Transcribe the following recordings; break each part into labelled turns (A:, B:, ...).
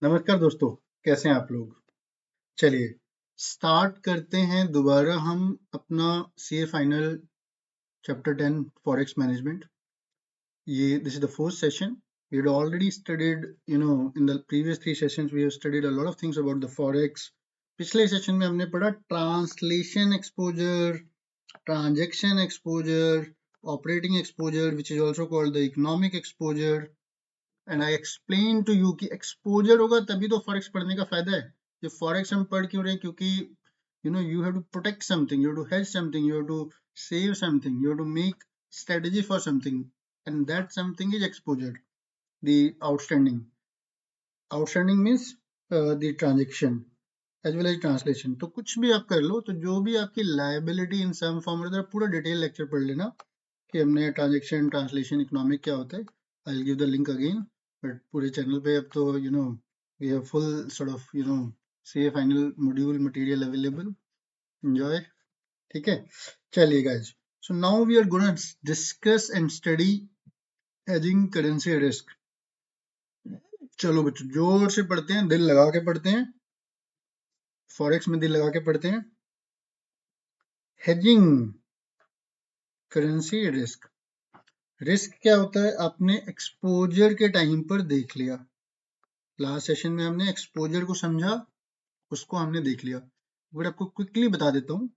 A: नमस्कार दोस्तों, कैसे हैं आप लोग? चलिए स्टार्ट करते हैं दोबारा हम अपना CA final chapter 10 forex management. ये this is the fourth session. We had already studied, in the previous three sessions we have studied a lot of things about the forex. पिछले सेशन में हमने पढ़ा translation exposure, transaction exposure, operating exposure which is also called the economic exposure. And I explain to you कि exposure होगा तभी तो forex पढ़ने का फायदा है. ये फॉरेक्स हम पढ़ क्यों रहे हैं? क्योंकि you have to protect something, you have to hedge something, you have to save something, you have to make strategy for something, and that something is exposure. The outstanding means the transaction as well as translation. तो कुछ भी आप कर लो, तो जो भी आपकी liability in some form or other, पूरा डिटेल लेक्चर पढ़ लेना कि हमने ट्रांजेक्शन, ट्रांसलेशन, इकोनॉमिक क्या होता है. I will give the link again. But पूरे चैनल पे अब तो we have full sort of CA final module material available. Enjoy. ठीक है, चलिए guys. So now we are gonna discuss and study hedging currency risk. चलो बच्चों, जोर से पढ़ते हैं, दिल लगा के पढ़ते हैं. फॉरेक्स में दिल लगा के पढ़ते हैं. Hedging currency risk. रिस्क क्या होता है आपने एक्सपोजर के टाइम पर देख लिया. लास्ट सेशन में हमने एक्सपोजर को समझा, उसको हमने देख लिया. बट आपको क्विकली बता देता हूँ,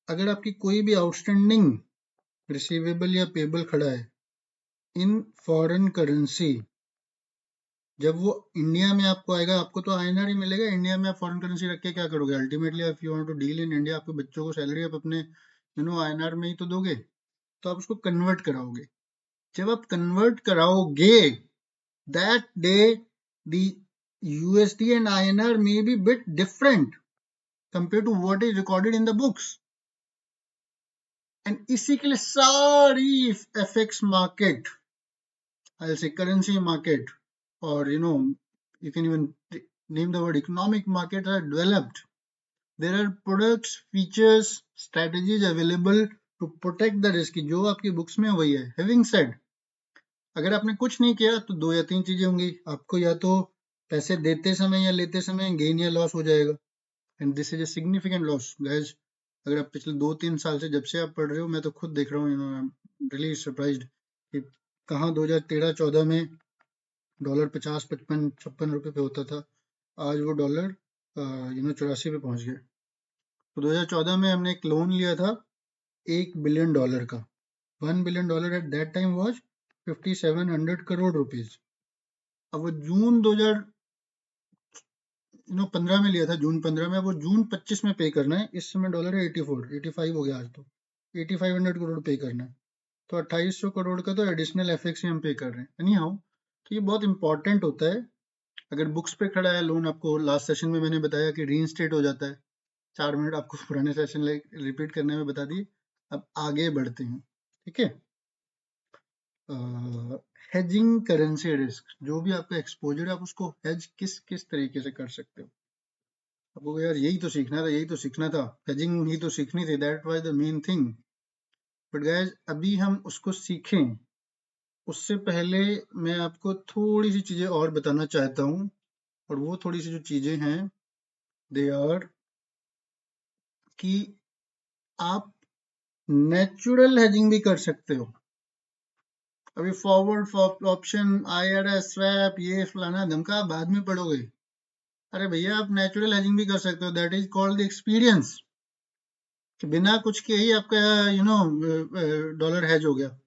A: अगर आपकी कोई भी आउटस्टैंडिंग रिसीवेबल या पेबल खड़ा है इन फॉरेन करेंसी, जब वो इंडिया में आपको आएगा, आपको तो आईएनआर ही मिलेगा. इंडिया में आप फॉरेन करेंसी रख के क्या करोगे? Ultimately if you want to deal in India, आपके बच्चों को सैलरी आप अपने आईएनआर में ही तो दोगे. तो आप उसको कन्वर्ट कराओगे. जब आप कन्वर्ट कराओगे, that day the USD and INR may be bit different compared to what is recorded in the books. And इसी के लिए सारी FX market, I'll say currency market, or you can even name the word economic market, are developed. There are products, features, strategies available to protect the risk. जो आपकी books में वही है. Having said, अगर आपने कुछ नहीं किया तो दो या तीन चीजें होंगी. आपको या तो पैसे देते समय या लेते समय गेन या लॉस हो जाएगा, and this is a significant loss guys. अगर आप पिछले 2-3 साल से जब से आप पढ़ रहे हो, मैं तो खुद देख रहा हूँ, आई एम रियली सरप्राइज्ड कि कहाँ 2013-14 में डॉलर 50-55-56 रुपए पे होता था, आज वो डॉलर 84 पे पहुंच गया. तो 2014 में हमने एक लोन लिया था $1 बिलियन का. $1 billion at that time was 5700 crore rupees. अब वो जून 2015 में लिया था, जून 15 में. अब वो जून 25 में पे करना है. इस समय डॉलर है 85 हो गया आज तो. 8500 करोड़ पे करना है, तो 2800 करोड़ का तो एडिशनल एफएक्स ही हम पे कर रहे हैं. एनी हाउ, तो ये बहुत इंपॉर्टेंट होता है. अगर बुक्स पे खड़ा है लोन, आपको लास्ट सेशन में मैंने बताया कि रीइंस्टेट हो जाता है. 4 मिनट आपको पुराने सेशन रिपीट करने में बता दिए. अब आगे बढ़ते हैं. ठीक है, हेजिंग करेंसी रिस्क. जो भी आपका एक्सपोजर है, आप उसको हेज किस किस तरीके से कर सकते हो. आपको यार यही तो सीखना था, हेजिंग ही तो सीखनी थी, that was the main thing. But guys, अभी हम उसको सीखें उससे पहले मैं आपको थोड़ी सी चीजें और बताना चाहता हूँ. और वो थोड़ी सी जो चीजें हैं, दे आर कि आप नेचुरल हेजिंग भी कर सकते हो. अभी फॉरवर्ड ऑप्शन, आईआरएस, स्वैप, ये फलाना धमका बाद में पढ़ोगे. अरे भैया, आप नेचुरल हेजिंग भी कर सकते हो. That is called the experience. कि बिना कुछ के ही आपका डॉलर हेज हो गया.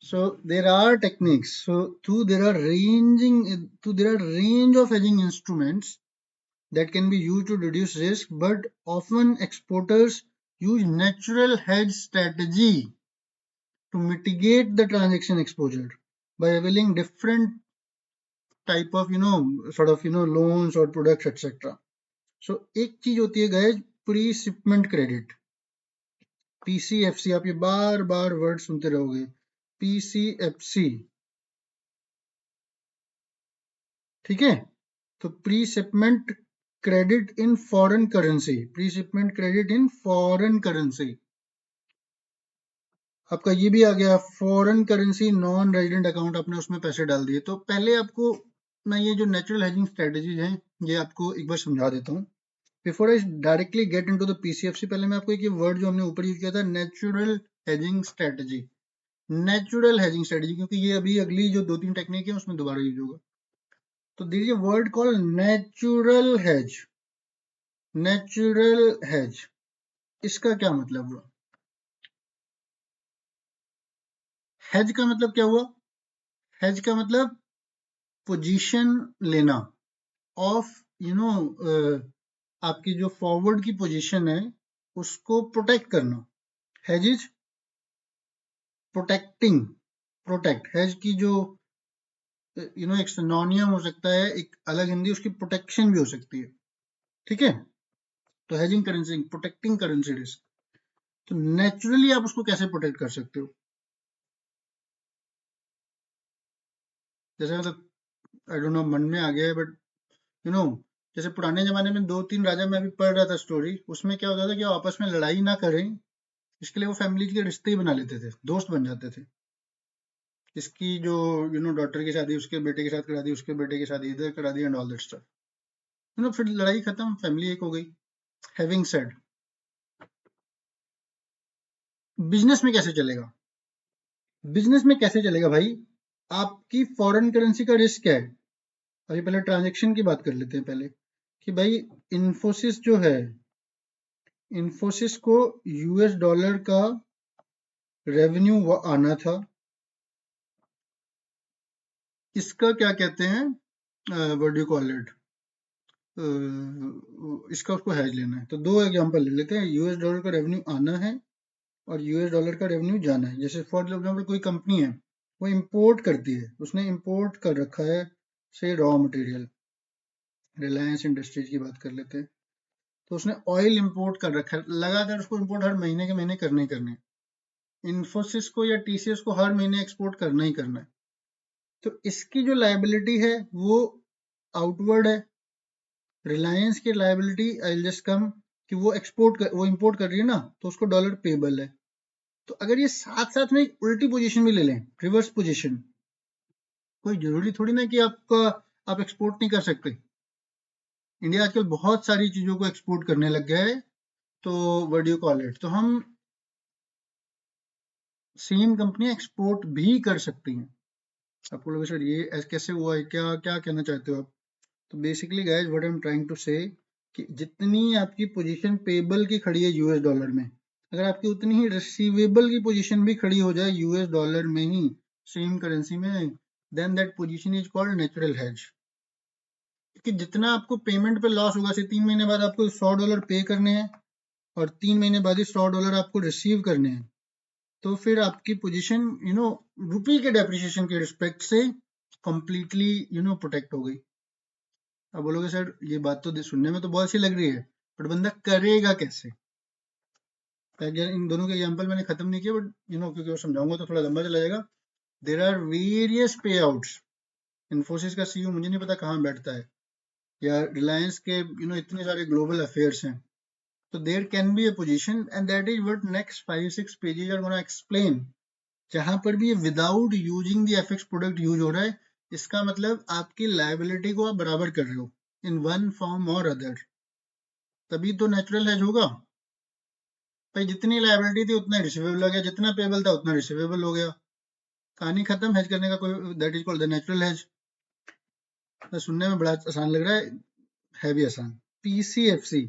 A: So there are techniques. There are range of hedging instruments that can be used to reduce risk, but often exporters use natural hedge strategy to mitigate the transaction exposure by availing different type of loans or products, etc. So एक चीज होती है guys, pre shipment credit, PCFC. आप ये बार बार word सुनते रहोगे, PCFC. ठीक है, तो pre shipment credit in foreign currency. Pre shipment credit in foreign currency. आपका ये भी आ गया, foreign currency non resident account, आपने उसमें पैसे डाल दिए. तो पहले आपको मैं ये जो नेचुरल हेजिंग स्ट्रेटजीज हैं ये आपको एक बार समझा देता हूँ। Before I directly get into the PCFC, पहले मैं आपको एक ये वर्ड जो हमने ऊपर यूज किया था, natural hedging strategy, natural hedging strategy, क्योंकि ये अभी अगली जो 2-3 टेक्निक है उसमें दोबारा यूज होगा। तो there is a word called natural hedge. Natural hedge, इसका क्या मतलब हुआ? हेज का मतलब क्या हुआ? हेज का मतलब पोजीशन लेना ऑफ आपकी जो फॉरवर्ड की पोजीशन है उसको प्रोटेक्ट करना। Hedge is protecting, protect. Hedge की जो एक सिनोनियम हो सकता है, एक अलग हिंदी उसकी प्रोटेक्शन भी हो सकती है, ठीक है। तो hedging currency, protecting currency risk. तो नेचुरली आप उसको कैसे प्रोटेक्ट कर सकते हो? जैसे मतलब आई डोंट नो मन में आ गया है, बट यू नो जैसे पुराने जमाने में 2-3 राजा, मैं अभी पढ़ रहा था स्टोरी, उसमें क्या होता था कि वो आपस में लड़ाई ना करें, इसके लिए वो फैमिली के रिश्ते ही बना लेते थे, दोस्त बन जाते थे। इसकी जो डॉटर की शादी उसके बेटे के साथ करा दी, उसके बेटे की शादी इधर करा दी, एंड ऑल दैट स्टफ। फिर लड़ाई खत्म, फैमिली एक हो गई। हैविंग सेड, बिजनेस में कैसे चलेगा? बिजनेस में कैसे चलेगा भाई? आपकी फॉरेन करेंसी का रिस्क क्या है? अभी पहले ट्रांजैक्शन की बात कर लेते हैं पहले, कि भाई इन्फोसिस जो है, इन्फोसिस को यूएस डॉलर का रेवेन्यू आना था, इसका क्या कहते हैं, what do you call it, इसका उसको हैज लेना है। तो दो एग्जांपल ले लेते हैं, यूएस डॉलर का रेवेन्यू आना है और यूएस डॉलर का रेवेन्यू जाना है। जैसे फॉर एग्जांपल कोई कंपनी है, वो इंपोर्ट करती है, उसने इंपोर्ट कर रखा है से रॉ मटेरियल, रिलायंस इंडस्ट्रीज की बात कर लेते हैं, तो उसने ऑयल इंपोर्ट कर रखा है, लगाकर उसको इंपोर्ट हर महीने के महीने करने ही करने हैं। इन्फोसिस को या टीसीएस को हर महीने एक्सपोर्ट करना ही करना है। तो इसकी जो लायबिलिटी है वो आउटवर्ड है। रिलायंस की लायबिलिटी आई जस्ट कम कि वो इंपोर्ट कर रही है ना, तो उसको डॉलर पेबल है। तो अगर ये साथ साथ में एक उल्टी पोजीशन भी ले लें, रिवर्स पोजीशन, कोई जरूरी थोड़ी ना कि आप एक्सपोर्ट नहीं कर सकते। इंडिया आजकल बहुत सारी चीजों को एक्सपोर्ट करने लग गया है, तो what do you call it, तो हम सेम कंपनी एक्सपोर्ट भी कर सकती हैं। आपको लगे सर ये कैसे हुआ है, क्या क्या कहना चाहते हो आप? तो basically guys what I am trying to say, कि जितनी आपकी पोजीशन पेबल की खड़ी है यूएस डॉलर में, अगर आपकी उतनी ही रिसीवेबल की पोजीशन भी खड़ी हो जाए यूएस डॉलर में ही, सेम करेंसी में, then that position is called natural hedge. क्योंकि जितना आपको पेमेंट पे लॉस होगा, से 3 महीने बाद आपको $100 पे करने हैं और 3 महीने बाद ही $100 आपको रिसीव करने हैं, तो फिर आपकी पोजीशन रुपी के डेप्रिसिएशन के रिस्पेक्ट से कंप्लीटली प्रोटेक्ट हो गई। अब बोलोगे सर ये बात तो सुनने में तो बहुत अच्छी लग रही है, बट बंदा करेगा कैसे? इन दोनों के एग्जांपल मैंने खत्म नहीं किया, बट क्योंकि वो समझाऊंगा तो थोड़ा लंबा चला जाएगा। देर आर वेरियस पे आउट्स। इन्फोसिस का सीईओ मुझे नहीं पता कहाँ बैठता है, या रिलायंस के इतने सारे ग्लोबल अफेयर्स हैं। तो there can be a position, and that is what next 5-6 pages are gonna explain. जहां पर भी ये without using the FX product use हो रहा है, इसका मतलब आपकी लायबिलिटी को आप बराबर कर रहे हो इन वन फॉर्म और अदर, तभी तो नेचुरल हेज होगा। भाई जितनी लायबिलिटी थी उतना रिसीवेबल हो गया, जितना पेबल था उतना रिसीवेबल हो गया, कहानी खत्म। हेज करने का कोई, that is called the natural hedge. सुनने में बड़ा आसान लग रहा है भी आसान। PCFC,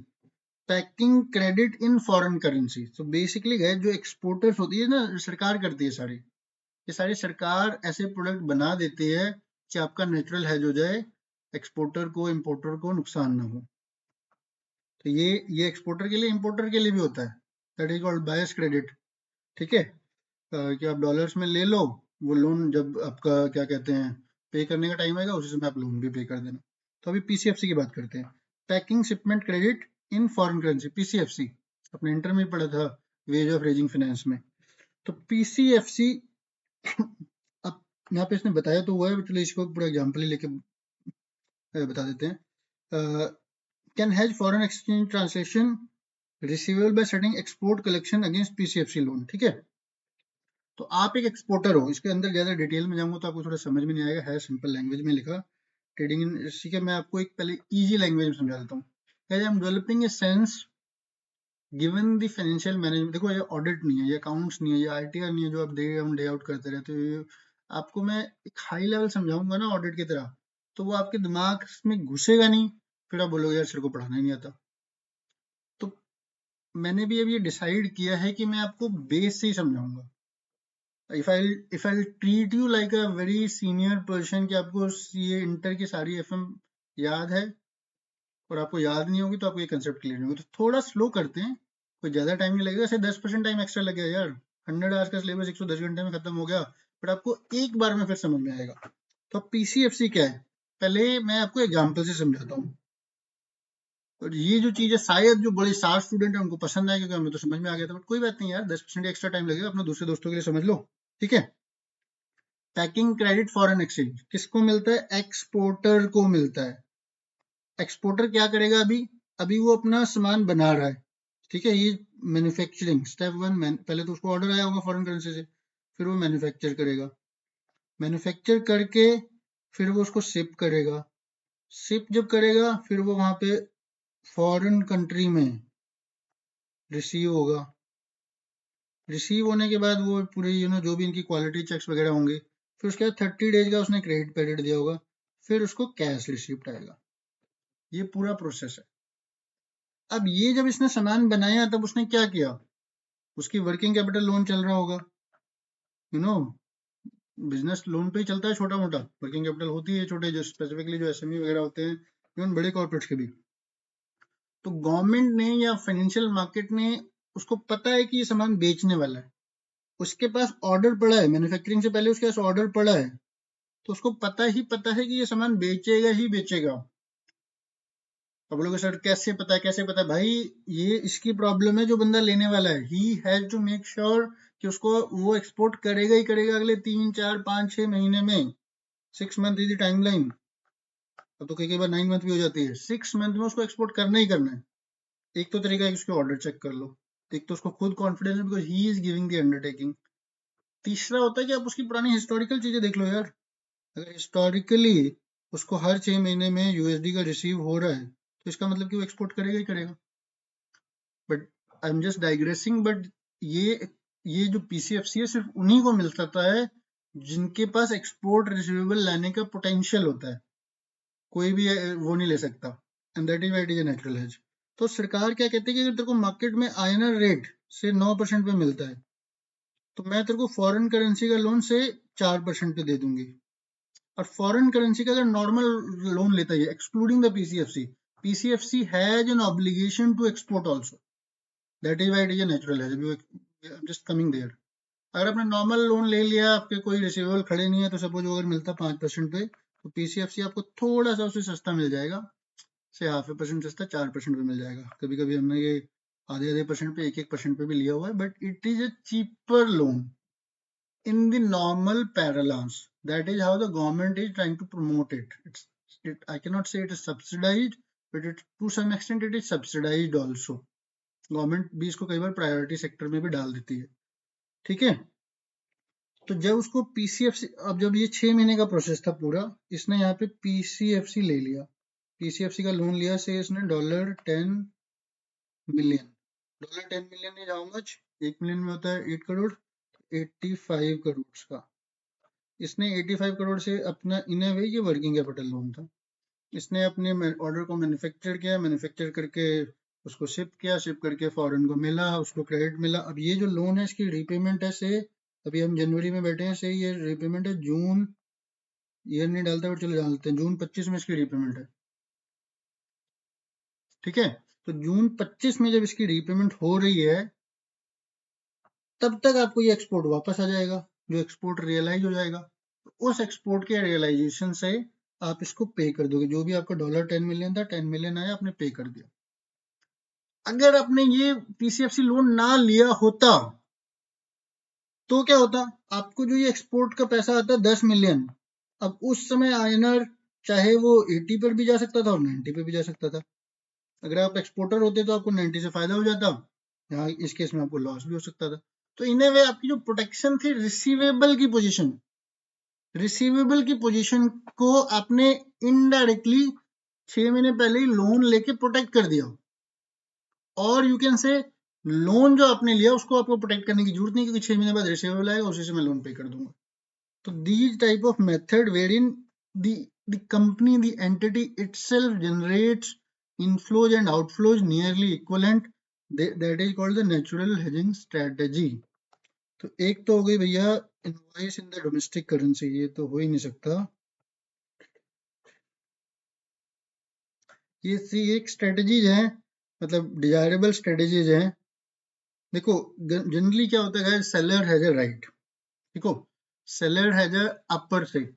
A: packing credit in foreign currency. तो बेसिकली गए जो एक्सपोर्टर्स होती है ना, सरकार करती है सारी, ये सारी सरकार ऐसे प्रोडक्ट बना देती है कि आपका नेचुरल हेज हो जाए, एक्सपोर्टर को इंपोर्टर को नुकसान ना हो। तो ये एक्सपोर्टर के लिए, इंपोर्टर के लिए भी होता है, that is called buyers credit, ठीक है। कि आप डॉलर्स में ले लो, वो लोन जब आपका क्या कहते हैं पे करने का टाइम आएगा, उसी समय आप लोन भी पे कर देना। तो अभी पीसीएफसी की बात करते हैं, packing shipment credit in foreign currency, PCFC. अपने इंटर में पढ़ा था वेज ऑफ रेजिंग फाइनेंस में। तो पीसीएफसी अब यहाँ पे इसने बताया तो हुआ है, चलिए इसको पूरा एग्जाम्पल ही लेके बता देते हैं। Can hedge foreign exchange translation receivable by setting export collection against PCFC loan, ठीक है। तो आप एक एक्सपोर्टर हो, इसके अंदर ज्यादा डिटेल में जाऊंगा तो आपको थोड़ा समझ में नहीं आएगा, है सिंपल लैंग्वेज में लिखा। ट्रेडिंग इन, इसी के मैं आपको एक पहले इजी लैंग्वेज में समझा देता हूँ। I am developing a sense given the financial management. देखो ये ऑडिट नहीं है, ये अकाउंट्स नहीं है, ये आईटीआर नहीं है जो आप डे इन डे आउट करते रहते हो। आपको मैं एक हाई लेवल समझाऊंगा ना ऑडिट की तरह, तो वो आपके दिमाग में घुसेगा नहीं, फिर आप बोलोगे यार सिर को पढ़ाना ही नहीं आता। तो मैंने भी अब ये डिसाइड किया है कि मैं आपको बेस से ही समझाऊंगा। If I treat you like a very senior person कि आपको ये इंटर की सारी एफएम याद है और आपको याद नहीं होगी, तो आपको ये कंसेप्ट क्लियर नहीं होगी। तो थोड़ा स्लो करते हैं, कोई ज्यादा टाइम नहीं लगेगा, ऐसे 10% टाइम एक्स्ट्रा लगेगा यार। 100 आवर्स का सिलेबस 110 घंटे में खत्म हो गया, बट आपको एक बार में फिर समझ में आएगा। तो पीसीएफसी क्या है, पहले मैं आपको एग्जाम्पल से समझाता हूँ। और ये जो चीज है शायद जो बड़े शार्प स्टूडेंट है उनको पसंद आएगा, क्योंकि हमें तो समझ में आ गया था, बट कोई बात नहीं यार, 10% एक्स्ट्रा टाइम लगेगा, अपने दूसरे दोस्तों के लिए समझ लो, ठीक है। पैकिंग क्रेडिट फॉरेन एक्सचेंज किसको मिलता है? एक्सपोर्टर को मिलता है। एक्सपोर्टर क्या करेगा? अभी अभी वो अपना सामान बना रहा है, ठीक है। ये मैन्युफैक्चरिंग स्टेप वन, पहले तो उसको ऑर्डर आया होगा फॉरेन करेंसी से, फिर वो मैन्युफैक्चर करेगा, मैन्युफैक्चर करके फिर वो उसको शिप करेगा, शिप जब करेगा फिर वो वहां पे फॉरेन कंट्री में रिसीव होगा, रिसीव होने के बाद वो पूरे जो भी इनकी क्वालिटी चेक्स वगैरह होंगे, फिर उसके बाद 30 डेज का उसने क्रेडिट पीरियड दिया होगा, फिर उसको कैश रिसिप्ट आएगा। ये पूरा प्रोसेस है। अब ये जब इसने सामान बनाया तब उसने क्या किया? उसकी वर्किंग कैपिटल लोन चल रहा होगा, यू नो बिजनेस लोन पे ही चलता है छोटा मोटा, वर्किंग कैपिटल होती है छोटे, जो स्पेसिफिकली जो एसएमई वगैरह होते हैं, इवन बड़े कॉर्पोरेट्स के भी। तो गवर्नमेंट ने या फाइनेंशियल मार्केट ने उसको पता है कि ये सामान बेचने वाला है, उसके पास ऑर्डर पड़ा है, मैन्युफैक्चरिंग से पहले उसके पास ऑर्डर पड़ा है, तो उसको पता है कि ये सामान बेचेगा ही बेचेगा। अब बोलोगे सर कैसे पता है, कैसे पता है? भाई ये इसकी प्रॉब्लम है जो बंदा लेने वाला है, he has to make sure कि उसको वो एक्सपोर्ट करेगा ही करेगा अगले 3 4 5 6 महीने में। 6 मंथ इज द टाइमलाइन। अब तो कई बार 9 मंथ भी हो जाती है। 6 मंथ में उसको एक्सपोर्ट करना ही करना है। एक तो तरीका है कि उसके ऑर्डर चेक कर लो, एक तो उसको खुद कॉन्फिडेंस है because he is giving the undertaking. तीसरा होता है कि आप उसकी पुरानी हिस्टोरिकल चीजें देख लो यार। अगर हिस्टोरिकली उसको हर 6 महीने में यूएसडी का रिसीव हो रहा है, तो इसका मतलब कि वो एक्सपोर्ट करेगा ही करेगा। But I am just digressing, but ये जो पीसीएफसी है सिर्फ उन्हीं को मिल सकता है जिनके पास एक्सपोर्ट रिसीवेबल लाने का पोटेंशियल होता है, कोई भी वो नहीं ले सकता। And that is what is a natural hedge. तो सरकार क्या कहती है कि अगर तेरे को मार्केट में आईएनआर रेट से 9% पे मिलता है, तो मैं तेरे को फॉरेन करेंसी का लोन से 4% पे दे दूंगी। और फॉरेन करेंसी का अगर नॉर्मल लोन लेता है excluding the PCFC, PCFC has an obligation to export also, that is why it is a natural hedge. Just coming there. अगर आपने नॉर्मल लोन ले लिया, आपके कोई रिसीवेबल खड़े नहीं है, तो सपोज अगर मिलता 5% पे, तो पीसीएफसी आपको थोड़ा सा उससे सस्ता मिल जाएगा, से 0.5% सस्ता 4% पे मिल जाएगा। कभी कभी हमने ये आधे आधे परसेंट पे 1% पे भी लिया हुआ है, but it is a cheaper loan in the normal parlance. That is how the government is trying to promote it. I cannot say it is subsidized, but to some extent it is subsidized also. Government भी इसको कई बार priority sector में भी डाल देती है, ठीक है। तो जब उसको पीसीएफसी, अब जब ये 6 महीने का प्रोसेस था पूरा, इसने यहाँ पे पीसीएफसी ले लिया, पीसीएफसी का लोन लिया से इसने $10 million. $10 million is how much? 1 million में होता है 8 करोड़, 85 करोड़ का इसने 85 करोड़ से अपना, इन ए वे ये वर्किंग कैपिटल लोन था। इसने अपने ऑर्डर को मैन्युफैक्चर किया, मैन्युफैक्चर करके उसको शिप किया, शिप करके फॉरेन को मिला, उसको क्रेडिट मिला। अब ये जो लोन है इसकी रीपेमेंट है से, अभी हम जनवरी में बैठे हैं, से ये रीपेमेंट है जून, ईयर नहीं डालता बट चलो डालते हैं, जून 25 में इसकी रीपेमेंट है, ठीक है। तो जून 25 में जब इसकी रीपेमेंट हो रही है, तब तक आपको ये एक्सपोर्ट वापस आ जाएगा, जो एक्सपोर्ट रियलाइज हो जाएगा। उस एक्सपोर्ट के रियलाइजेशन से आप इसको पे कर दोगे, जो भी आपका $10 मिलियन था, 10 मिलियन आया, आपने पे कर दिया। अगर आपने ये पीसीएफसी लोन ना लिया होता तो क्या होता? आपको जो ये एक्सपोर्ट का पैसा आता 10 मिलियन, अब उस समय आईएनआर चाहे वो 80 पर भी जा सकता था और 90 पे भी जा सकता था। अगर आप एक्सपोर्टर होते तो आपको 90 से फायदा हो जाता, यहाँ इस केस में आपको लॉस भी हो सकता था। तो इन ए वे आपकी जो प्रोटेक्शन थी रिसीवेबल की पोजीशन को आपने इनडायरेक्टली 6 महीने पहले ही लोन लेके प्रोटेक्ट कर दिया, और यू कैन से लोन जो आपने लिया उसको आपको प्रोटेक्ट करने की जरूरत नहीं, क्योंकि 6 महीने बाद रिसीवेबल आएगा, उसी से मैं लोन पे कर दूंगा. तो these type of method wherein the company, the entity itself generates inflows and outflows nearly equivalent, that is called the natural hedging strategy. तो एक तो हो गई भैया invoice in the domestic currency, ये तो हो ही नहीं सकता. ये सी एक स्ट्रेटजीज है, मतलब डिजायरेबल स्ट्रेटजीज हैं. देखो जनरली क्या होता है, सेलर हैज अ राइट. देखो सेलर हैज अ अपर से.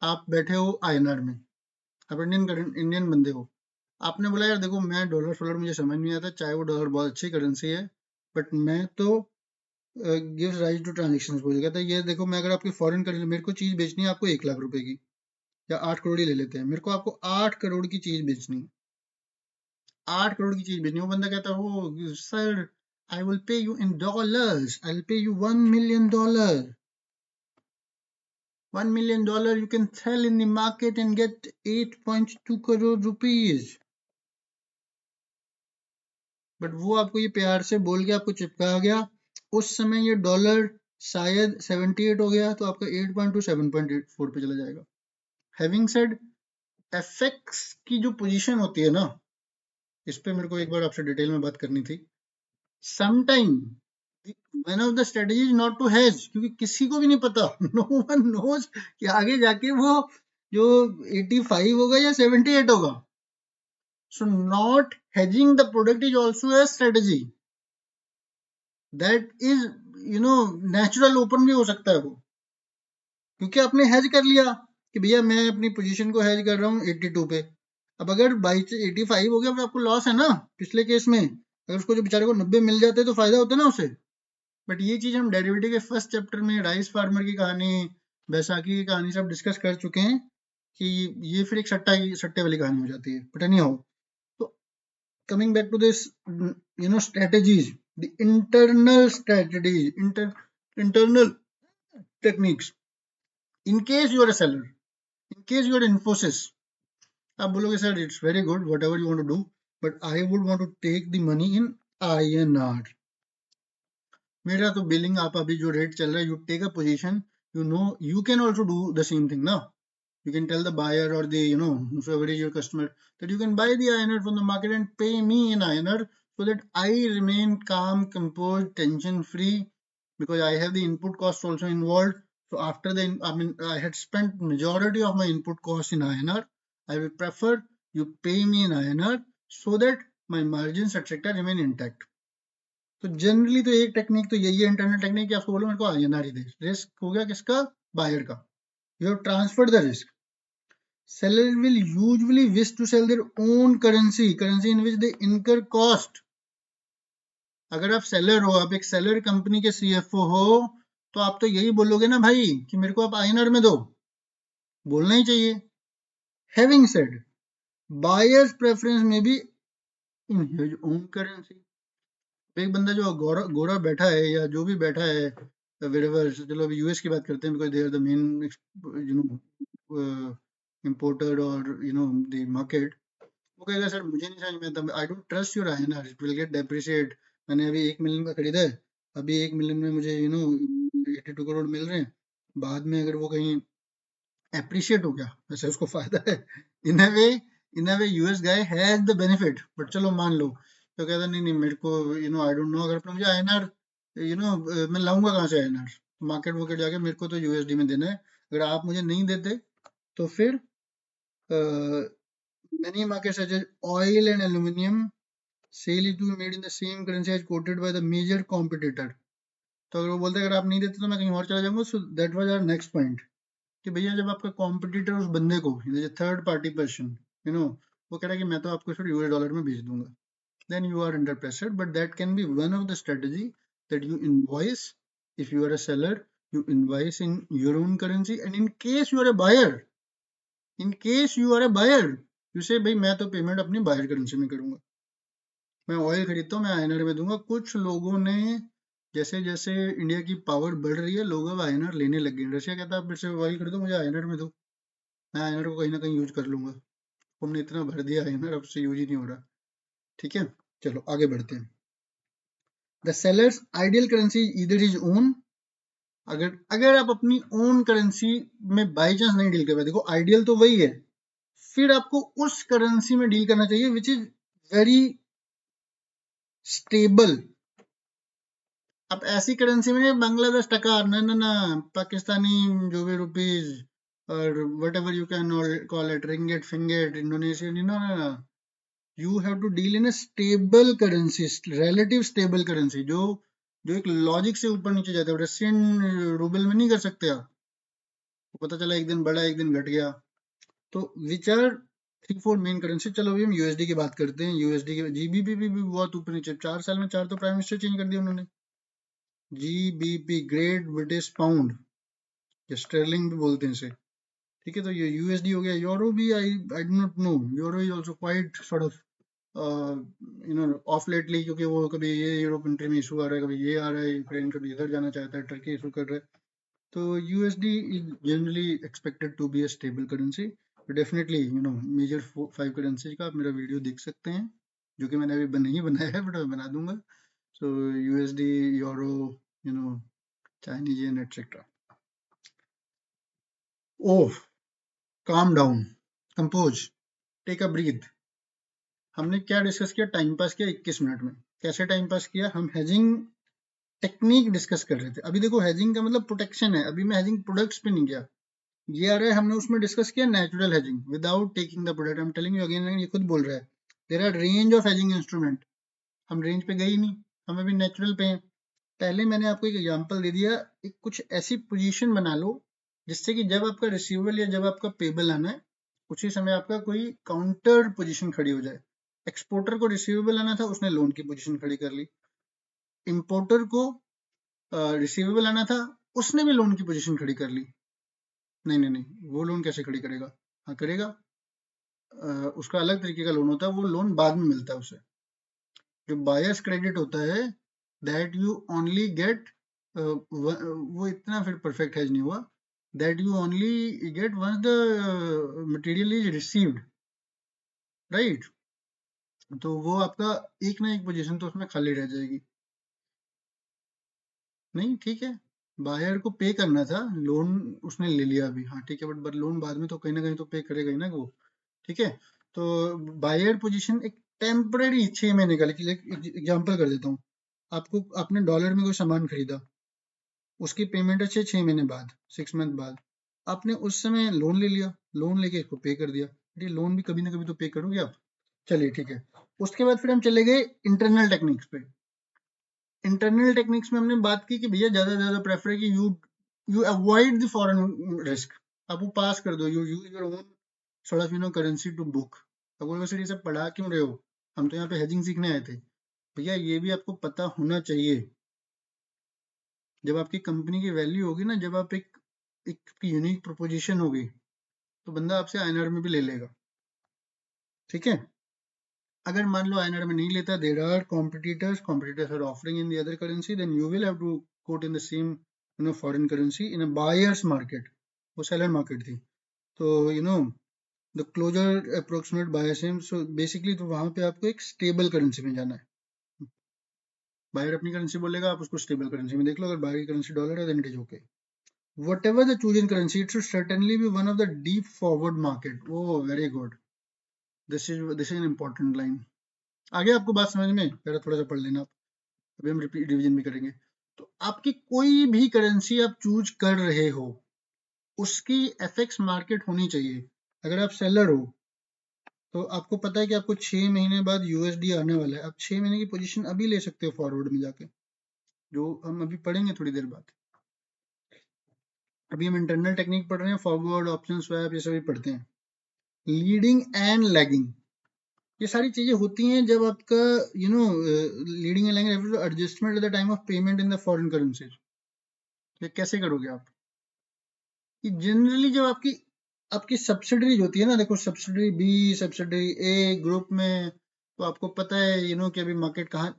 A: आप बैठे हो आईएनआर में, आप इंडियन बंदे हो, आपने बोला यार देखो मैं डॉलर शॉलर मुझे समझ नहीं आता, चाहे वो डॉलर बहुत अच्छी करेंसी है, बट मैं तो गिव्स राइज टू ट्रांजेक्शन बोल कहता है ये देखो मैं अगर आपकी फॉरेन करेंसी, मेरे को चीज बेचनी है आपको 1 लाख रुपए की, या 8 करोड़ ही ले लेते हैं, मेरे को आपको 8 करोड़ की चीज बेचनी है, 8 करोड़ की चीज बेचनी. वो बंदा कहता है हो sir I will pay you in dollars, I will pay you $1 million. $1 million you can sell in the market and get 8.2 crore rupees. But वो आपको ये प्यार से बोल के आपको चिपका गया, उस समय ये डॉलर शायद 78 हो गया, तो आपका 8.2 7.84 पे चला जाएगा. हैविंग सेड, एफएक्स की जो पोजीशन होती है ना, इस पे मेरे को एक बार आपसे डिटेल में बात करनी थी. Sometime one of the strategy is not to hedge, क्योंकि किसी को भी नहीं पता, नो वन नोज कि आगे जाके वो जो 85 होगा या 78 होगा. So not hedging the product is also a strategy. That is, natural open भी हो सकता है वो, क्योंकि आपने हेज कर लिया कि भैया मैं अपनी पोजीशन को हेज कर रहा हूँ 82 पे. अब अगर बाई 85 हो गया तो आपको लॉस है ना. पिछले केस में अगर उसको जो बेचारे को 90 मिल जाते तो फायदा होता ना उसे. बट ये चीज हम डेरिवेटिव के फर्स्ट चैप्टर में राइस फार्मर की कहानी, बैसाखी की कहानी सब डिस्कस कर चुके हैं कि ये फिर एक सट्टे वाली कहानी हो जाती है. बट एनी हाउ, तो coming back to this, strategies, the internal strategies, internal techniques. In case you are a seller, in case you are Infosys, आप बोलोगे sir it's very good whatever you want to do, but I would want to take the money in INR. मेरा तो billing आप अभी जो rate चल रहा है, you take a position, you can also do the same thing now. You can tell the buyer or the, whoever is your customer, that you can buy the INR from the market and pay me in INR, so that I remain calm, composed, tension free, because I have the input costs also involved. So after I had spent majority of my input costs in INR. I will prefer you pay me in INR so that my margins etc remain intact. तो generally तो एक technique तो यही है, internal technique, कि आपको बोलो मेरे को INR ही दे. रिस्क हो गया किसका? बायर का. You have transferred the risk. Sellers will usually wish to sell their own currency in which they incur cost. अगर आप सेलर हो, आप एक सेलर कंपनी के CFO हो, तो आप तो यही बोलोगे ना भाई कि मेरे को आप INR में दो, बोलना ही चाहिए. Having said, buyer's preference may be in his own currency. एक बंदा जो गोरा बैठा है या जो भी बैठा है, wherever, चलो अभी यूएस की बात करते हैं, because they are the main importer or the market. वो कहेगा सर मुझे नहीं समझ में आता, I don't trust your INR, it will get depreciate. मैंने अभी 1 मिलियन का खरीदा है, अभी 1 मिलियन में मुझे 82 करोड़ मिल रहे हैं, बाद में अगर वो कहीं एप्रिशिएट हो गया वैसे उसको फायदा है. In a way US guy has the benefit. But चलो मान लो, तो कहता नहीं नहीं मेरे को आई डोंट नो, अगर आपने मुझे INR मैं लाऊंगा कहाँ से INR, मार्केट वॉकेट जाके मेरे को तो USD में देना है. अगर आप मुझे नहीं देते तो फिर many markets such as oil and aluminium sale is to be made in the same currency as quoted by the major competitor. तो अगर वो बोलते अगर आप नहीं देते तो मैं कहीं और चला जाऊंगा. So that was our next point, कि भैया जब आपका कॉम्पिटिटर उस बंदे को, थर्ड पार्टी पर्सन, वो कह रहा है कि मैं तो आपको सिर्फ $US में बेच दूंगा, then you are under pressure. But that can be one of the strategy, that you invoice, if you are a seller, you invoice in your own currency. And in case you are a buyer, you say भाई मैं तो payment अपनी buyer currency में करूंगा, मैं oil खरीदता हूँ मैं INR में दूंगा. कुछ लोगों ने, जैसे जैसे इंडिया की पावर बढ़ रही है, लोग अब INR लेने लग गए. रशिया कहता है आप मेरे से ऑयल खरीदो, मुझे INR में दो. मैं आईएनआर को कहीं ना कहीं यूज कर लूंगा। हमने इतना भर दिया आईएनआर, अब से यूज ही नहीं हो रहा। ठीक है, चलो आगे बढ़ते हैं। द सेलर्स आइडियल करेंसी इधर इज ओन। अगर अगर आप अपनी ओन करेंसी में बाई चांस नहीं डील कर पाए, देखो आइडियल तो वही है, फिर आपको उस करेंसी में डील करना चाहिए विच इज वेरी स्टेबल। अब ऐसी करेंसी में नहीं, बांग्लादेश टका, ना ना ना, पाकिस्तानी जो भी रुपीज, और whatever you can call it, ringgit फिंगेट, Indonesian, no no no, you have to deal in a stable currency, relative stable currency, जो जो एक लॉजिक से ऊपर नीचे जाता है। रशियन रूबल में नहीं कर सकते आप, पता चला एक दिन बढ़ा एक दिन घट गया। तो विच आर 3-4 मेन करेंसी। चलो अभी हम यूएसडी की बात करते हैं। यूएसडी के जीबीपी भी बहुत ऊपर नीचे, 4 साल में 4 तो प्राइम मिनिस्टर चेंज कर दिया उन्होंने। जीबीपी, ग्रेट ब्रिटिश पाउंड, या स्टर्लिंग भी बोलते हैं इसे। ठीक है, तो ये यूएसडी हो गया। यूरो भी I do not know, euro is also quite sort of of lately, क्योंकि वो कभी ये यूरोप कंट्री में इशू आ रहा है, कभी ये आ रहा है, यूक्रेन कभी इधर जाना चाहता है, टर्की इशू कर रहा है। तो USD is generally expected to be a stable currency. Definitely major 5 currency का आप मेरा वीडियो देख सकते हैं, जो कि मैंने अभी नहीं बनाया है, बट मैं बना दूंगा। So USD, euro, Chinese yen, etcetera. Oh, calm down, compose, take a breath. हमने क्या डिस्कस किया? टाइम पास किया 21 मिनट में। कैसे टाइम पास किया? हम हेजिंग टेक्निक डिस्कस कर रहे थे। अभी देखो, हेजिंग का मतलब प्रोटेक्शन है, अभी मैं हेजिंग प्रोडक्ट्स पे नहीं गया। ये आ रहा है, हमने उसमें डिस्कस किया natural hedging without taking the product. I am telling you again, ये खुद बोल रहा है there are range of hedging instrument. हम रेंज पे गए ही नहीं, हम अभी नेचुरल पे हैं। पहले मैंने आपको एक एग्जांपल दे दिया, एक कुछ ऐसी पोजीशन बना लो जिससे कि जब आपका रिसीवेबल या जब आपका पेबल आना है, उसी समय आपका कोई काउंटर पोजीशन खड़ी हो जाए। एक्सपोर्टर को रिसीवेबल आना था, उसने लोन की पोजीशन खड़ी कर ली। इंपोर्टर को रिसीवेबल आना था, उसने भी लोन की पोजीशन खड़ी कर ली। नहीं नहीं नहीं, वो लोन कैसे खड़ी करेगा? हाँ करेगा, उसका अलग तरीके का लोन होता है, वो लोन बाद में मिलता है उसे। जो बायर्स क्रेडिट होता है, दैट यू ओनली गेट, वो इतना फिर परफेक्ट हैज नहीं हुआ, that you only get once the material is received, right. तो वो आपका एक ना एक पोजीशन तो उसमें खाली रह जाएगी। नहीं, ठीक है, बायर को पे करना था, लोन उसने ले लिया अभी, हाँ ठीक है, बट लोन बाद में तो कहीं ना कहीं तो पे करेगा ही ना वो। ठीक है, तो बायर पोजीशन एक टेम्पररी 6 महीने का, लेकिन एग्जांपल कर देता हूँ। आपको, आपने डॉलर में कोई सामान खरीदा, उसकी पेमेंट है 6 महीने बाद, 6 मंथ बाद। आपने उस समय लोन ले लिया, लोन लेके इसको पे कर दिया। ये लोन भी कभी ना कभी तो पे करोगे आप। चलिए ठीक है, उसके बाद फिर हम चले गए इंटरनल टेक्निक्स पे। इंटरनल टेक्निक्स में हमने बात की कि भैया ज्यादा से ज्यादा प्रेफर है कि you you avoid the foreign risk. आप वो पास कर दो, you use your own sort of currency to book. अब वो वैसे ये सब पढ़ा क्यों रहे हो? हम तो यहाँ पे हेजिंग सीखने आए थे। भैया ये भी आपको पता होना चाहिए। जब आपकी कंपनी की वैल्यू होगी ना, जब आप एक एक यूनिक प्रोपोजिशन होगी, तो बंदा आपसे आईएनआर में भी ले लेगा। ठीक है, अगर मान लो आईएनआर में नहीं लेता, there are competitors are offering in the other currency, then you will have to quote in the same foreign currency in a buyers market. वो सेलर मार्केट थी, तो the closure approximate buyer same. So basically तो वहां पे आपको एक stable currency में जाना है। बायर अपनी करेंसी बोलेगा, आप उसको स्टेबल करेंसी में देख लो। अगर बायर की करेंसी डॉलर है, then it is okay. Whatever the chosen currency, it should certainly be one of the deep forward market. Oh, very good. This is an important line. आगे आपको बात समझ में? पहले थोड़ा सा पढ़ लेना आप, अभी हम रिपीट रिवीजन भी करेंगे। तो आपकी कोई भी करेंसी आप चूज कर रहे हो, उसकी एफएक्स मार्केट होनी चाहिए। अगर आप सेलर हो, तो आपको पता है कि आपको 6 महीने बाद यूएसडी आने वाला है। आप 6 महीने की पोजीशन अभी ले सकते हो फॉरवर्ड में जाके, जो हम अभी पढ़ेंगे थोड़ी देर बाद। अभी हम इंटरनल टेक्निक पढ़ रहे हैं, फॉरवर्ड, ऑप्शन स्वैप, ये सभी पढ़ते हैं। लीडिंग एंड लैगिंग, ये सारी चीजें होती हैं जब आपका leading and lagging adjustment at the time of payment in the foreign currency. ये कैसे करोगे आप? कि जनरली जब आपकी आपकी सब्सिडरीज होती है ना, देखो सब्सिडरी बी, सब्सिडरी ए ग्रुप में, तो आपको पता है कि अभी मार्केट कहाँ।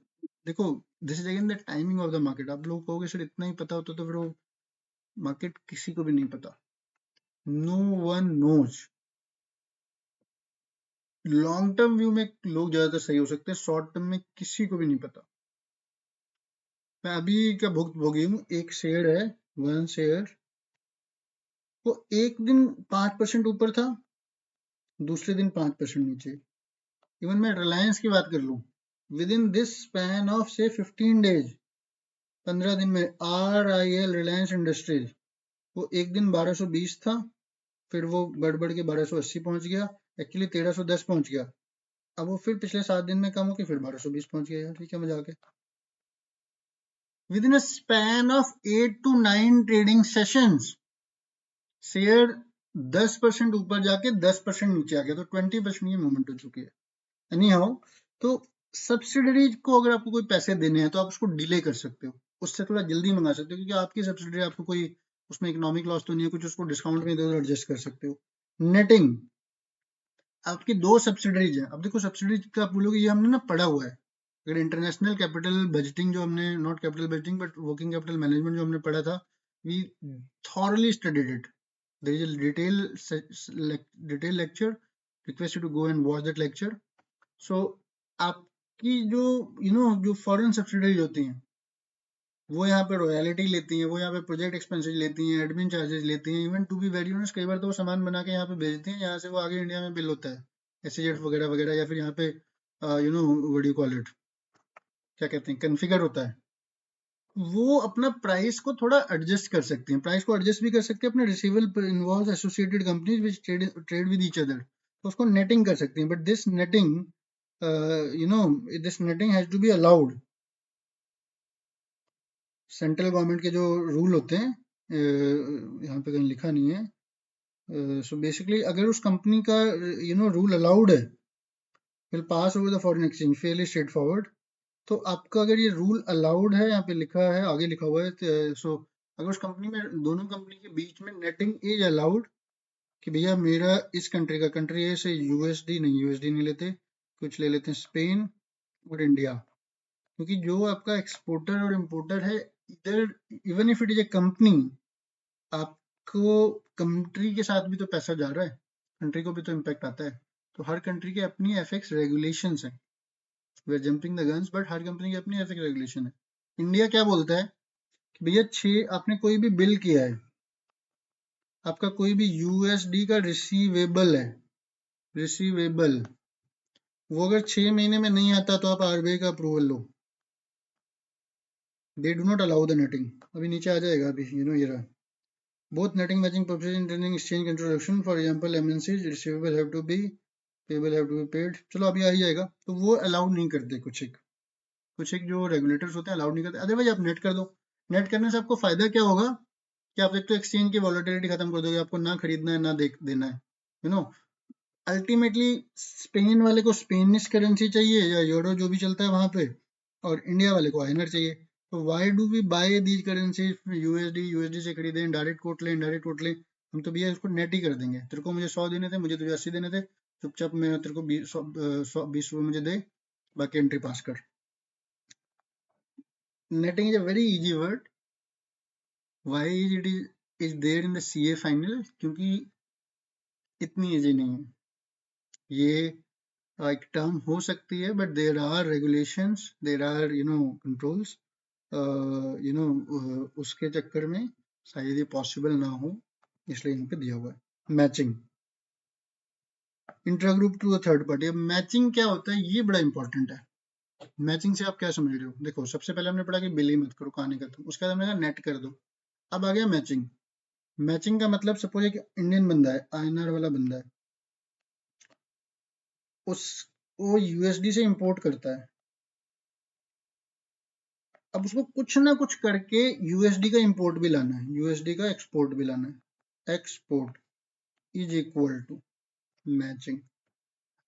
A: देखो, this is again the timing of the market. आप लोग कहोगे सर इतना ही पता होता तो फिर वो मार्केट किसी को भी नहीं पता। No one knows. Long term view में लोग ज्यादातर सही हो सकते हैं, शॉर्ट टर्म में किसी को भी नहीं पता। मैं अभी का भुगत भोगी हूँ। एक शेयर है, वन शेयर, वो एक दिन 5% ऊपर था, दूसरे दिन 5% नीचे। इवन मैं रिलायंस की बात कर लूं, with in this span of से 15 डेज, 15 दिन में RIL, रिलायंस इंडस्ट्रीज, वो एक दिन 1220 था, फिर वो बढ़ बढ़ के 1280 पहुंच गया, एक्चुअली 1310 पहुंच गया। अब वो फिर पिछले 7 दिन में कम होकर फिर 1220 पहुंच गया। यार ठीक है, मजाक है। With in a span of 8 to 9 trading sessions, share 10% ऊपर जाके 10% नीचे आ गया, तो 20% की मूवमेंट हो चुकी है। एनी हाउ, तो सब्सिडरीज को अगर आपको कोई पैसे देने हैं तो आप उसको डिले कर सकते हो, उससे थोड़ा जल्दी मंगा सकते हो, क्योंकि आपकी सब्सिडरी, आपको कोई उसमें इकोनॉमिक लॉस तो नहीं है, कुछ उसको डिस्काउंट में इधर उधर एडजस्ट कर सकते हो। नेटिंग, आपकी 2 सब्सिडरीज है। अब देखो, सब्सिडरीज का आप बोलोगे ये हमने ना पढ़ा हुआ है। अगर इंटरनेशनल कैपिटल बजटिंग जो हमने, not capital budgeting but working capital management जो हमने पढ़ा था, we thoroughly studied it. There is a detail lecture, request you to go and watch that lecture. So आपकी जो जो फॉरेन सब्सिडरीज होती हैं, वो यहाँ पे रॉयल्टी लेती हैं, वो यहाँ पे प्रोजेक्ट एक्सपेंसेस लेती हैं, एडमिन चार्जेस लेती हैं, even to be very honest कई बार तो वो सामान बना के यहाँ पे भेजती हैं, यहाँ से वो आगे इंडिया में बिल होता है, एसजेड वगैरह वगैरह, या फिर यहाँ पे what do you call it, क्या कहते हैं, कन्फिगर होता है। वो अपना प्राइस को थोड़ा एडजस्ट कर सकती हैं, प्राइस को एडजस्ट भी कर सकती हैं अपने receivable involve associated companies which trade with each other, तो उसको नेटिंग कर सकती हैं। But this netting, this netting has to be allowed. Central government के जो रूल होते हैं, यहाँ पे कहीं लिखा नहीं है, सो बेसिकली अगर उस कंपनी का रूल अलाउड है, will pass over the foreign exchange Fairlie straight forward. तो आपका अगर ये रूल अलाउड है, यहाँ पे लिखा है, आगे लिखा हुआ है, सो अगर उस कंपनी में, दोनों कंपनी के बीच में नेटिंग इज अलाउड, कि भैया मेरा इस कंट्री का, कंट्री ए से यूएसडी नहीं लेते, कुछ ले लेते हैं स्पेन और इंडिया, क्योंकि जो आपका एक्सपोर्टर और इम्पोर्टर है इधर, even if it is A company, आपको कंट्री के साथ भी तो पैसा जा रहा है, कंट्री को भी तो इम्पैक्ट आता है। तो हर कंट्री के अपनी एफएक्स रेगुलेशंस हैं। We are jumping the guns, but हर कंपनी की अपनी एफएक्स रेगुलेशन है। इंडिया क्या बोलता है कि भैया आपने कोई भी बिल किया है, आपका कोई भी यूएसडी का रिसीवेबल है, रिसीवेबल, वो अगर 6 महीने में नहीं आता तो आप आरबीआई का approval low. They do not allow the netting. अभी नीचे आ जाएगा, अभी ये रहा। Both netting matching purposes in trading exchange introduction, for example MNCs, receivable have to be, payable have to be paid। चलो अभी आ ही जाएगा। तो वो अलाउड नहीं करते, कुछ एक जो रेगुलेटर्स होते हैं अलाउड नहीं करते। अदरवाइज आप नेट कर दो। नेट करने से आपको फायदा क्या होगा कि आप एक तो एक्सचेंज की वॉलेटिलिटी खत्म कर दोगे, आपको ना खरीदना है ना देना है। अल्टीमेटली स्पेन वाले को स्पेनिश करेंसी चाहिए या यूरो जो भी चलता है वहां पे, और इंडिया वाले को आईएनआर चाहिए। तो why do we buy these currency, USD से खरीदें, इनडायरेक्ट कोट ले, हम तो भैया इसको नेट ही कर देंगे। तेरे को मुझे 100 देने थे, मुझे तुझे 80 देने थे, चुपचाप मैं तेरे को 20 रुपये मुझे दे, बाकी एंट्री पास कर। Netting is a very easy word. Why it is there in the CA final, क्योंकि इतनी इजी नहीं है ये। एक टर्म हो सकती है, but there are regulations, there are controls, उसके चक्कर में शायद ये पॉसिबल ना हो, इसलिए यहाँ पे दिया हुआ है। Matching intra group to a third party. अब मैचिंग क्या होता है, ये बड़ा इंपॉर्टेंट है। मैचिंग से आप क्या समझ रहे हो? देखो, सबसे पहले हमने पढ़ा कि बिल ही मत करो, कहानी खत्म। उसके बाद हमने कहा नेट कर दो। अब आ गया मैचिंग। मैचिंग का मतलब, सपोज एक इंडियन बंदा है, आईएनआर वाला बंदा है, उस वो यूएसडी से इंपोर्ट करता है। अब उसको कुछ ना कुछ करके यूएसडी का इंपोर्ट भी लाना है, यूएसडी का एक्सपोर्ट भी लाना है। Export is equal to matching.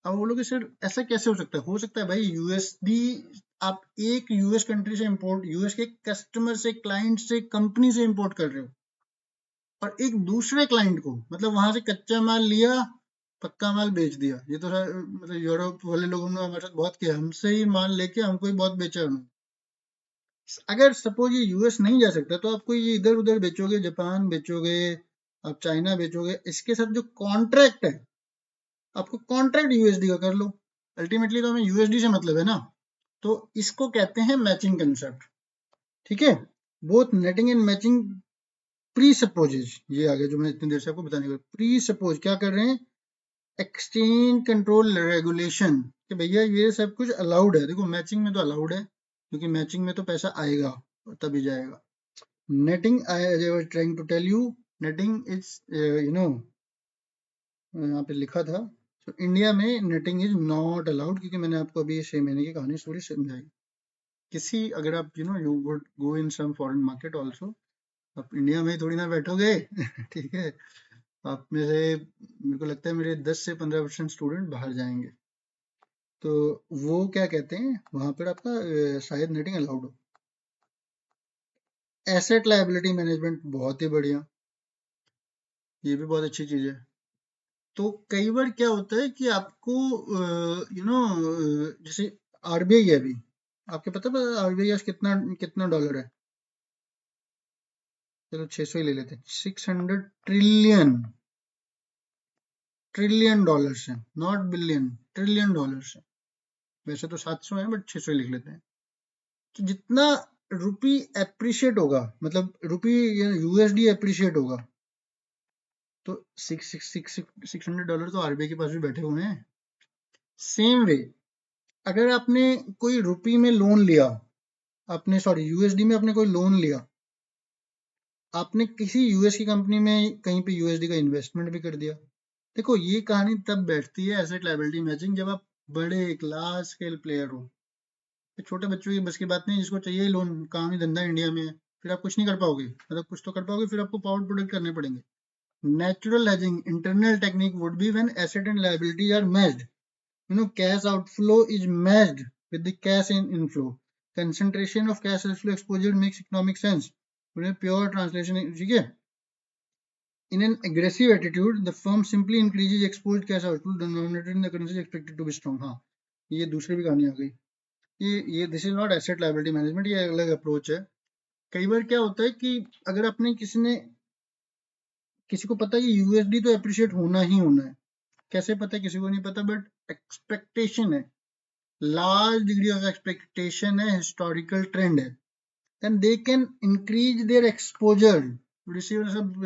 A: अब बोलोगे सर ऐसा कैसे हो सकता है भाई, यूएसडी आप एक यूएस कंट्री से इंपोर्ट, यूएस के कस्टमर से, क्लाइंट से, कंपनी से इंपोर्ट कर रहे हो, और एक दूसरे क्लाइंट को, मतलब वहां से कच्चा माल लिया, पक्का माल बेच दिया। ये तो मतलब यूरोप वाले लोगों ने हमारे साथ बहुत किया, हमसे ही माल लेके हमको ही बहुत बेचा उन्होंने। अगर सपोज ये यूएस नहीं जा सकता, तो आपको ये इधर उधर बेचोगे, जापान बेचोगे, आप चाइना बेचोगे, इसके साथ जो कॉन्ट्रैक्ट है, आपको कॉन्ट्रैक्ट यूएसडी का कर लो। अल्टीमेटली तो हमें यूएसडी से मतलब है ना, तो इसको कहते हैं मैचिंग कंसेप्ट। ठीक है, both netting and matching pre spouses, ये आ गया जो मैं इतनी देर से आपको बताने का। प्री सपोज क्या कर रहे हैं, एक्सचेंज कंट्रोल रेगुलेशन, कि भैया ये सब कुछ अलाउड है। देखो मैचिंग में तो अलाउड है, क्योंकि मैचिंग में तो पैसा आएगा और तभी जाएगा। Netting, I was trying to tell you, netting is यहाँ पे लिखा था, तो इंडिया में नेटिंग इज नॉट अलाउड, क्योंकि मैंने आपको अभी 6 महीने की कहानी स्टोरी समझाई। किसी, अगर आप you would go in some foreign market also, आप इंडिया में ही थोड़ी ना बैठोगे ठीक है, आप में से मेरे को लगता है मेरे 10 से 15% स्टूडेंट बाहर जाएंगे, तो वो क्या कहते हैं वहां पर आपका शायद नेटिंग अलाउड हो। एसेट लायबिलिटी मैनेजमेंट बहुत ही बढ़िया, ये भी बहुत अच्छी चीज है। तो कई बार क्या होता है कि आपको जैसे आरबीआई है अभी, आपके पता है आरबीआई आज कितना कितना डॉलर है? चलो 600 ही ले लेते हैं। 600 ट्रिलियन डॉलर्स है, नॉट बिलियन, ट्रिलियन डॉलर्स है। वैसे तो 700 है बट 600 ही लिख लेते हैं। तो जितना रुपी एप्रिशिएट होगा, मतलब रुपी यूएसडी एप्रिशिएट होगा, तो 600 डॉलर तो आरबीआई के पास भी बैठे हुए हैं। सेम वे, अगर आपने कोई रुपी में लोन लिया, आपने सॉरी यूएसडी में आपने कोई लोन लिया, आपने किसी यूएस की कंपनी में कहीं पे यूएसडी का इन्वेस्टमेंट भी कर दिया। देखो ये कहानी तब बैठती है एसेट लायबिलिटी मैचिंग, जब आप बड़े क्लास स्केल प्लेयर हो। छोटे बच्चों की बस की बात नहीं, जिसको चाहिए ही लोन, काम ही धंधा इंडिया में है, फिर आप कुछ नहीं कर पाओगे, मतलब कुछ तो कर पाओगे, फिर आपको फॉरवर्ड प्रोडक्ट करने पड़ेंगे। Natural hedging internal technique would be when asset and liability are matched. Cash outflow is matched with the cash inflow. Concentration of cash outflow exposure makes economic sense. Pure translation, ठीक है? In an aggressive attitude, the firm simply increases exposed cash outflow denominated in the currency expected to be strong. हाँ, ये दूसरी भी कहानी आ गई। ये this is not asset liability management, ये अलग अप्रोच है। कई बार क्या होता है कि अगर आपने किसी को पता है कि यूएसडी तो एप्रिशिएट होना ही होना है, कैसे पता है किसी को नहीं पता, बट एक्सपेक्टेशन है, लार्ज डिग्री ऑफ एक्सपेक्टेशन है, हिस्टोरिकल ट्रेंड है, then they can increase their exposure. Receiver सब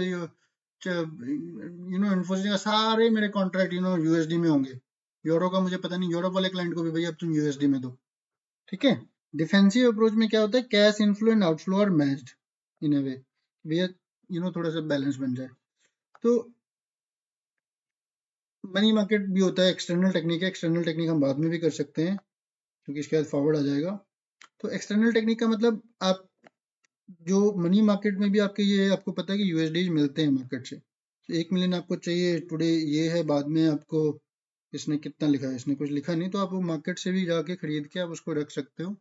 A: इन्फोसिस का सारे मेरे कॉन्ट्रैक्ट यूएसडी में होंगे, यूरो का मुझे पता नहीं, यूरोप वाले क्लाइंट को भी भैया अब तुम यूएसडी में दो। ठीक है, डिफेंसिव अप्रोच में क्या होता है, cash inflow and outflow are matched in a way, भैया थोड़ा सा बैलेंस बन जाए। तो मनी मार्केट भी होता है, एक्सटर्नल टेक्निक है, एक्सटर्नल टेक्निक हम बाद में भी कर सकते हैं क्योंकि इसके बाद फॉरवर्ड आ जाएगा। तो एक्सटर्नल टेक्निक का मतलब, आप जो मनी मार्केट में भी आपके ये आपको पता है कि यूएसडी मिलते हैं मार्केट से, 1 मिलियन आपको चाहिए टुडे, ये है, बाद में आपको इसने कितना लिखा है, इसने कुछ लिखा नहीं, तो आप वो मार्केट से भी जाके खरीद के आप उसको रख सकते हो,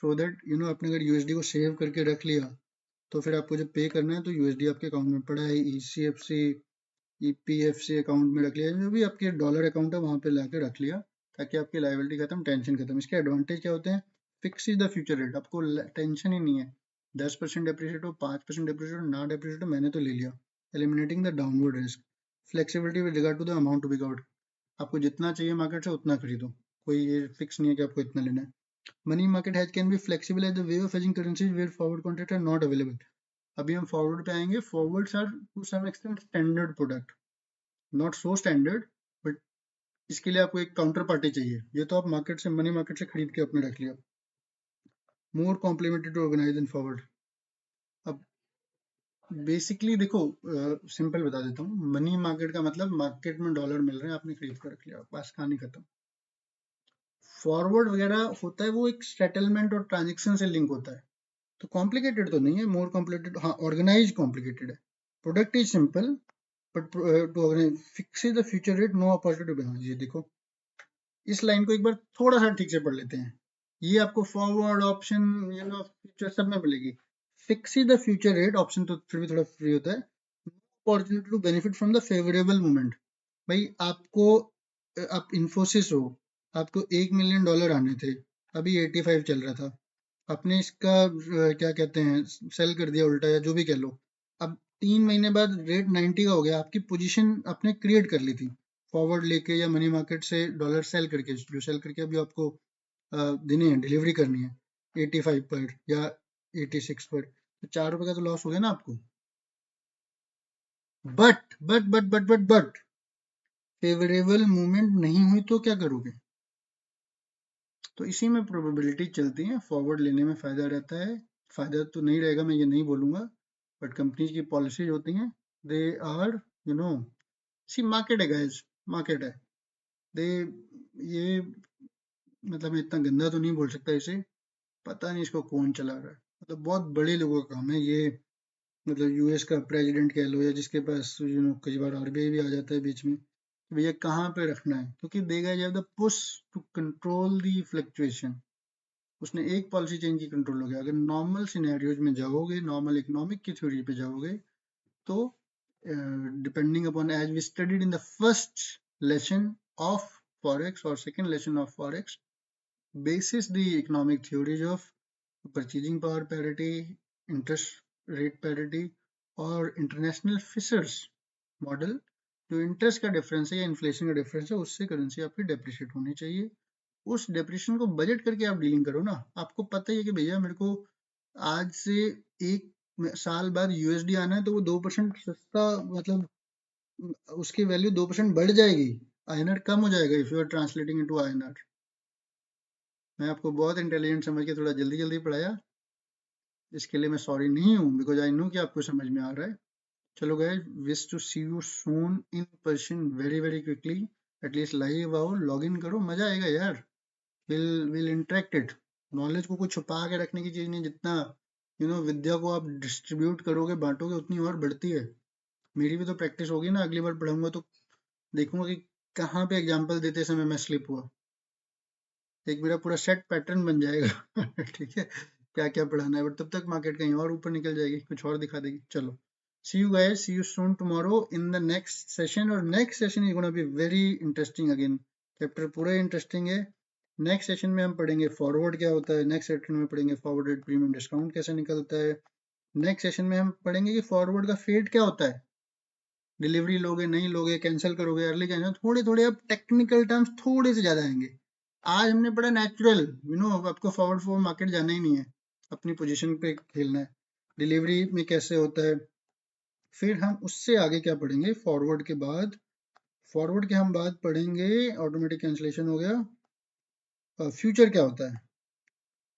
A: सो दैट आपने अगर यूएसडी को सेव करके रख लिया, तो फिर आपको जब पे करना है तो यूएसडी आपके अकाउंट में पड़ा है, ईसीएफसी ईपीएफसी अकाउंट में रख लिया, जो भी आपके डॉलर अकाउंट है वहां पे लाके रख लिया, ताकि आपकी लायबिलिटी खत्म, टेंशन खत्म। इसके एडवांटेज क्या होते हैं, fix is the future rate, आपको टेंशन ही नहीं है, 10% डेप्रिशिएट हो, 5% डेप्रिशिएट हो, ना डेप्रिशिएट हो, मैंने तो ले लिया, eliminating the downward risk. Flexibility with regard to the amount to be covered, आपको जितना चाहिए मार्केट से उतना खरीदो, कोई ये फिक्स नहीं है कि आपको इतना लेना है। Money market hedge can be flexible as the way of hedging currencies where forward contracts are not available. अभी हम फॉरवर्ड पे आएंगे, forwards are to some extent standard product, not so standard, but इसके लिए आपको एक काउंटर पार्टी चाहिए, ये तो आप मार्केट से, मनी मार्केट से खरीद के अपने रख लिया। More complemented to organise in forward. अब बेसिकली देखो, सिंपल बता देता हूँ, मनी मार्केट का मतलब मार्केट में डॉलर मिल रहे हैं, आपने खरीद कर रख लिया, बस कहानी खत्म। फॉरवर्ड वगैरह होता है वो एक सेटलमेंट और ट्रांजेक्शन से लिंक होता है, तो कॉम्प्लिकेटेड तो नहीं है, मोर कॉम्प्लिकेटेड, हाँ ऑर्गेनाइज कॉम्प्लिकेटेड है। Product is simple but to organize, fix the future rate, no opportunity. हाँ ये देखो, इस लाइन को एक बार थोड़ा सा ठीक से पढ़ लेते हैं, ये आपको फॉरवर्ड ऑप्शन फ्यूचर सब में मिलेगी। Fix the future rate option तो फिर भी थोड़ा फ्री होता है, opportunity to benefit from the favourable movement. भाई आपको, आप इन्फोसिस हो, आपको $1 मिलियन आने थे, अभी 85 चल रहा था, आपने इसका क्या कहते हैं सेल कर दिया उल्टा, या जो भी कह लो, अब 3 महीने बाद रेट 90 का हो गया, आपकी पोजीशन आपने क्रिएट कर ली थी फॉरवर्ड लेके या मनी मार्केट से डॉलर सेल करके, जो सेल करके अभी आपको देने हैं, डिलीवरी करनी है 85 पर या 86 पर, तो 4 रुपए का तो लॉस हो गया ना आपको। बट फेवरेबल मूवमेंट नहीं हुई तो क्या करोगे? तो इसी में प्रोबेबिलिटी चलती है, फॉरवर्ड लेने में फायदा रहता है। फायदा तो नहीं रहेगा, मैं ये नहीं बोलूंगा, बट कंपनीज की पॉलिसीज होती हैं, they are you know see market है गाइस, मार्केट है। दे ये मतलब मैं इतना गंदा तो नहीं बोल सकता इसे, पता नहीं इसको कौन चला रहा है, मतलब बहुत बड़े लोगों का काम है ये, मतलब यूएस का प्रेसिडेंट कह लो या जिसके पास कई बार आरबीआई भी आ जाता है बीच में, कि भैया कहाँ पे रखना है, क्योंकि देगा जब the push to control the fluctuation, उसने एक पॉलिसी चेंज की कंट्रोल हो गया। अगर नॉर्मल सिनेरियोज में जाओगे, नॉर्मल इकोनॉमिक की थ्योरी पे जाओगे, तो depending upon as we studied in the first lesson of forex और second lesson of forex, basis the economic theories of purchasing power parity, interest rate parity और international Fisher's model, जो interest का difference है या inflation का difference है, उससे currency आपकी डेप्रिशिएट होनी चाहिए। उस डेप्रिसिएशन को बजट करके आप डीलिंग करो ना। आपको पता ही है कि भैया मेरे को आज से 1 साल बाद यूएसडी आना है, तो वो 2% सस्ता, मतलब उसकी वैल्यू 2% बढ़ जाएगी, आईएनआर कम हो जाएगा if you are translating into INR. मैं आपको बहुत इंटेलिजेंट समझ के थोड़ा जल्दी जल्दी पढ़ाया, इसके लिए मैं सॉरी नहीं हूँ, बिकॉज आई नो कि आपको समझ में आ रहा है। चलो guys, wish to see you soon in person very very quickly, at least live आओ, लॉग इन करो, मजा आएगा यार, विल इंटरेक्ट इट। नॉलेज को कुछ छुपा के रखने की चीज नहीं, जितना विद्या को आप डिस्ट्रीब्यूट करोगे, बांटोगे, उतनी और बढ़ती है। मेरी भी तो प्रैक्टिस होगी ना, अगली बार पढ़ूंगा तो देखूंगा कि कहाँ पे एग्जाम्पल देते समय मैं स्लिप हुआ, एक मेरा पूरा सेट पैटर्न बन जाएगा ठीक है, क्या क्या पढ़ाना है, बट तब तक मार्केट कहीं और ऊपर निकल जाएगी, कुछ और दिखा देगी। चलो, see you guys, see you soon tomorrow in the next session, और next session is gonna be very interesting again, chapter पूरा इंटरेस्टिंग है। नेक्स्ट सेशन में हम पढ़ेंगे फॉरवर्ड क्या होता है, नेक्स्ट सेशन में पढ़ेंगे फॉरवर्ड रेट प्रीमियम डिस्काउंट कैसे निकलता है, नेक्स्ट सेशन में हम पढ़ेंगे कि फॉरवर्ड का फेड क्या होता है, डिलीवरी लोगे नहीं लोगे, कैंसिल करोगे, अर्ली कैंसिल, थोड़े थोड़े अब टेक्निकल टर्म्स थोड़े से ज्यादा आएंगे। आज हमने पढ़ा नेचुरल, आपको फॉरवर्ड फॉर मार्केट जाना ही नहीं है, अपनी पोजीशन पे खेलना है, डिलीवरी में कैसे होता है। फिर हम उससे आगे क्या पढ़ेंगे, फॉरवर्ड के बाद, फॉरवर्ड के हम बाद पढ़ेंगे, ऑटोमेटिक कैंसिलेशन हो गया, फ्यूचर क्या होता है,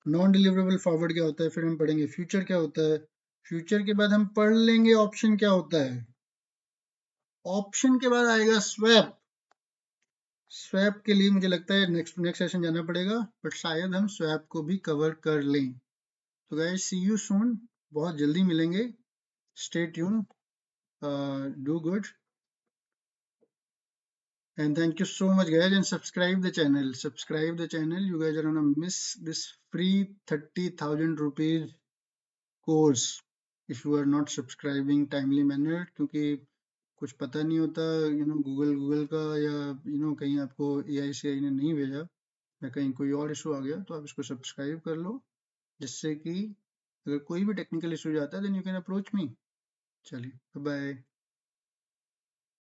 A: नॉन डिलीवरेबल फॉरवर्ड क्या होता है, फिर हम पढ़ेंगे फ्यूचर क्या होता है, फ्यूचर के बाद हम पढ़ लेंगे ऑप्शन क्या होता है, ऑप्शन के बाद आएगा स्वैप। स्वैप के लिए मुझे लगता है नेक्स्ट सेशन जाना पड़ेगा, बट शायद हम स्वैप को भी कवर कर लें। तो गाइस, सी यू सून, बहुत जल्दी मिलेंगे, stay tune, do good, and thank you so much guys, and subscribe the channel, you guys are gonna miss this free 30,000 rupees course if you are not subscribing timely manner, क्योंकि कुछ पता नहीं होता, Google का, या कहीं आपको AICI ने नहीं भेजा, या कहीं कोई और इशू आ गया, तो आप इसको सब्सक्राइब कर लो, जिससे कि अगर कोई भी टेक्निकल इशू आता है then you can approach me. चलिए, बाय।